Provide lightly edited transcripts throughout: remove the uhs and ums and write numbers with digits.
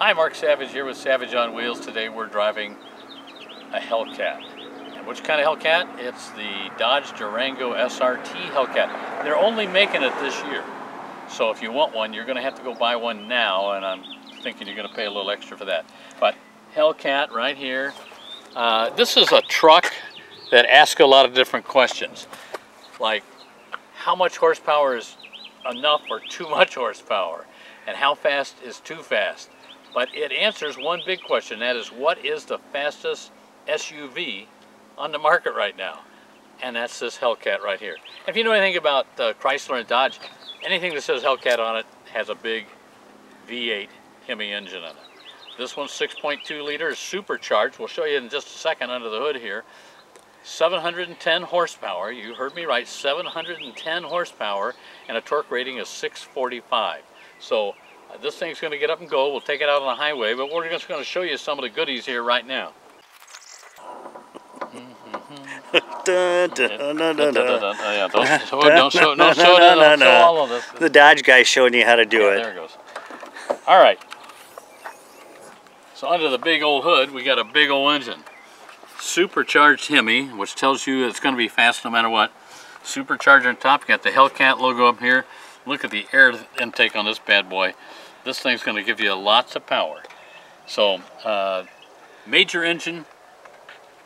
Hi, Mark Savage here with Savage on Wheels. Today we're driving a Hellcat. And which kind of Hellcat? It's the Dodge Durango SRT Hellcat. They're only making it this year. So if you want one, you're going to have to go buy one now, and I'm thinking you're going to pay a little extra for that. But Hellcat right here. This is a truck that asks a lot of different questions. Like, how much horsepower is enough or too much horsepower? And how fast is too fast? But it answers one big question, that is, what is the fastest SUV on the market right now? And that's this Hellcat right here. If you know anything about Chrysler and Dodge, anything that says Hellcat on it has a big V8 Hemi engine in it. This one's 6.2 liters, supercharged. We'll show you in just a second under the hood here. 710 horsepower, you heard me right, 710 horsepower, and a torque rating of 645. So this thing's going to get up and go. We'll take it out on the highway, but we're just going to show you some of the goodies here right now. Don't show all of this. The Dodge guy's showing you how to do it. There it goes. All right. So under the big old hood, we got a big old engine. Supercharged Hemi, which tells you it's going to be fast no matter what. Supercharger on top. You got the Hellcat logo up here. Look at the air intake on this bad boy. This thing's going to give you lots of power. So, major engine.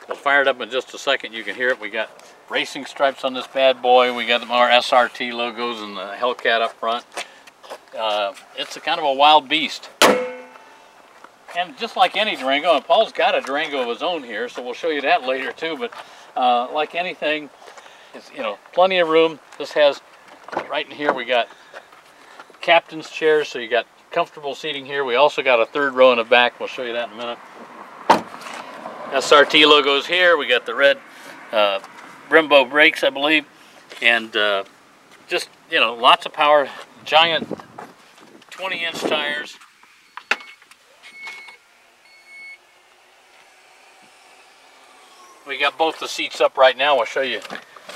We'll fire it up in just a second. You can hear it. We got racing stripes on this bad boy. We got our SRT logos and the Hellcat up front. It's a kind of a wild beast. And just like any Durango, and Paul's got a Durango of his own here, so we'll show you that later too. But like anything, it's, you know, plenty of room. This has, right in here, we got captain's chairs, so you got comfortable seating here. We also got a third row in the back. We'll show you that in a minute. SRT logos here. We got the red Brembo brakes, I believe, and just, you know, lots of power. Giant 20-inch tires. We got both the seats up right now. I'll show you.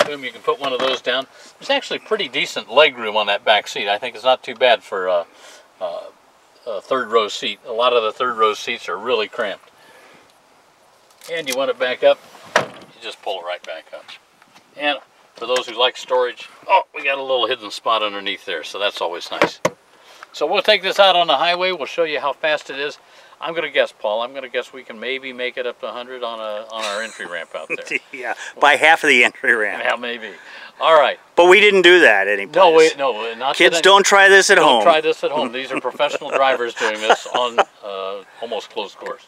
Boom, you can put one of those down. There's actually pretty decent leg room on that back seat. I think it's not too bad for a third row seat. A lot of the third row seats are really cramped. And you want it back up, you just pull it right back up. And for those who like storage, oh, we got a little hidden spot underneath there, so that's always nice. So we'll take this out on the highway. We'll show you how fast it is. I'm going to guess, Paul, I'm going to guess we can maybe make it up to 100 on our entry ramp out there. Yeah, by half of the entry ramp. Yeah, maybe. All right. But we didn't do that anyplace. No, wait, no, not kids, don't try this at home. Don't try this at home. These are professional drivers doing this on almost closed course.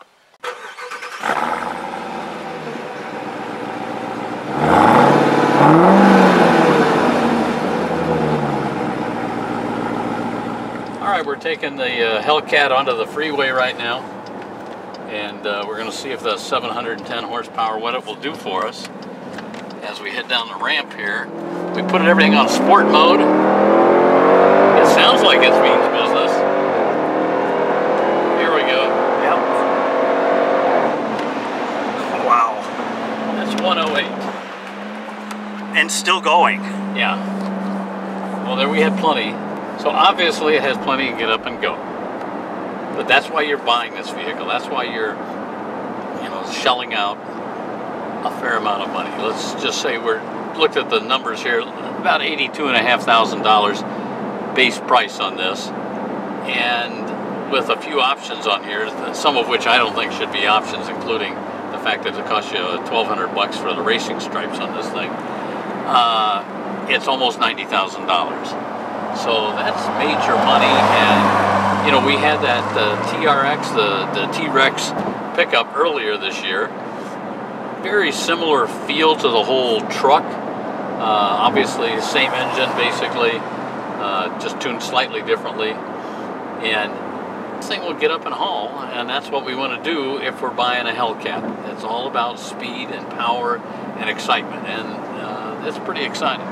Alright, we're taking the Hellcat onto the freeway right now, and we're going to see if the 710 horsepower, what it will do for us as we head down the ramp here. We put everything on sport mode. It sounds like it means business. Here we go. Yep. Wow. That's 108. And still going. Yeah. Well, there we had plenty. So obviously it has plenty to get up and go. But that's why you're buying this vehicle. That's why you're, you know, shelling out a fair amount of money. Let's just say looked at the numbers here, about $82,500 base price on this. And with a few options on here, some of which I don't think should be options, including the fact that it costs you $1,200 for the racing stripes on this thing. It's almost $90,000. So that's major money, and you know, we had that TRX, the T-Rex pickup earlier this year. Very similar feel to the whole truck. Obviously, same engine basically, just tuned slightly differently. And this thing will get up and haul, and that's what we want to do if we're buying a Hellcat. It's all about speed and power and excitement, and it's pretty exciting.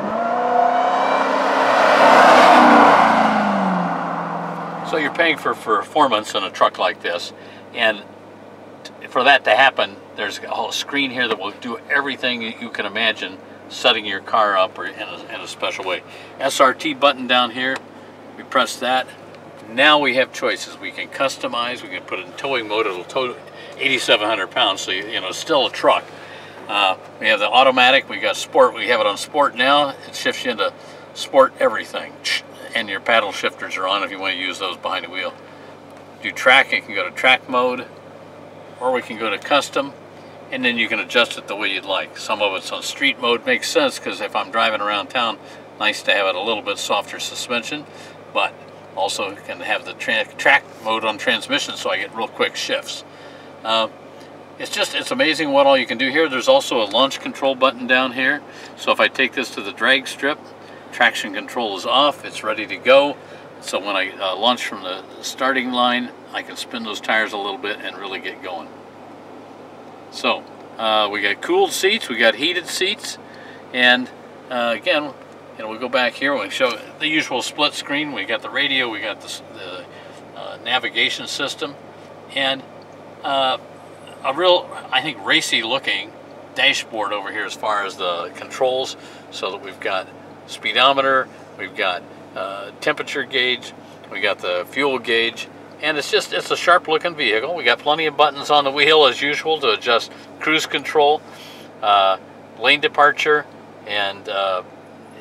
So you're paying for performance in a truck like this, and for that to happen, there's a whole screen here that will do everything you can imagine setting your car up or in a special way. SRT button down here, we press that, Now we have choices. We can customize, we can put it in towing mode, it'll tow 8,700 pounds, so you know, it's still a truck. We have the automatic, we got sport, we have it on sport now. It shifts you into sport everything. And your paddle shifters are on if you want to use those behind the wheel. Do track, it can go to track mode, or we can go to custom, and then you can adjust it the way you'd like. Some of it's on street mode, makes sense, because if I'm driving around town, nice to have it a little bit softer suspension, but also can have the track mode on transmission, so I get real quick shifts. It's amazing what all you can do here. There's also a launch control button down here. So if I take this to the drag strip, traction control is off, it's ready to go. So when I launch from the starting line, I can spin those tires a little bit and really get going. So we got cooled seats, we got heated seats, and again, you know, we go back here, we show the usual split screen. We got the radio, we got the navigation system, and a real, I think, racy looking dashboard over here as far as the controls, so that we've got speedometer, we've got temperature gauge, we got the fuel gauge, and it's a sharp looking vehicle. We got plenty of buttons on the wheel as usual to adjust cruise control, lane departure, and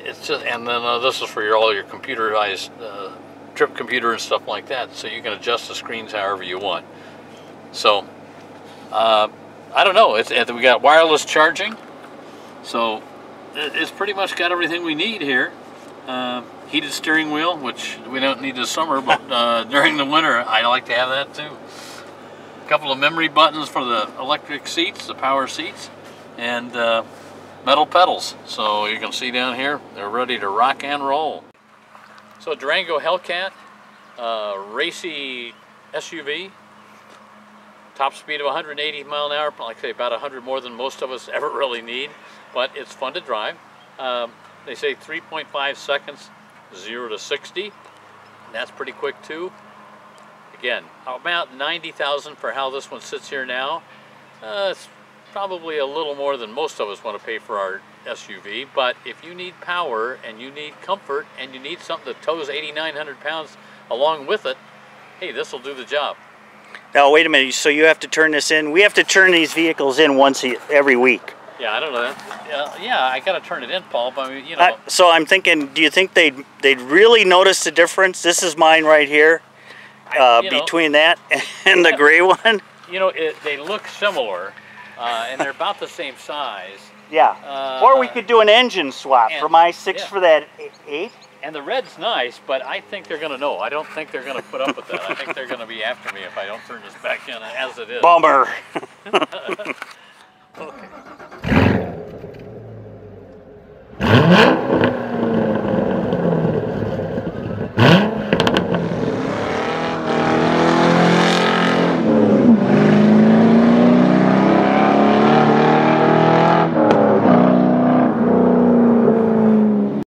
this is for all your computerized trip computer and stuff like that, so you can adjust the screens however you want. So I don't know, we got wireless charging, so it's pretty much got everything we need here. Heated steering wheel, which we don't need this summer, but during the winter I like to have that too. A couple of memory buttons for the electric seats, the power seats, and metal pedals. So you can see down here, they're ready to rock and roll. So Durango Hellcat, racy SUV, top speed of 180 mile an hour, like I say, about 100 more than most of us ever really need, but it's fun to drive. They say 3.5 seconds, 0 to 60. And that's pretty quick too. Again, about 90,000 for how this one sits here now. It's probably a little more than most of us want to pay for our SUV, but if you need power and you need comfort and you need something that tows 8,900 pounds along with it, hey, this will do the job. Now wait a minute, so you have to turn this in? We have to turn these vehicles in once every week. Yeah, I don't know. Yeah, I got to turn it in, Paul, but you know. So I'm thinking, do you think they'd really notice the difference? This is mine right here, between that and the gray one. You know, they look similar, and they're about the same size. Yeah. Or we could do an engine swap for my 6 for that 8. And the red's nice, but I think they're going to know. I don't think they're going to put up with that. I think they're going to be after me if I don't turn this back in as it is. Bummer.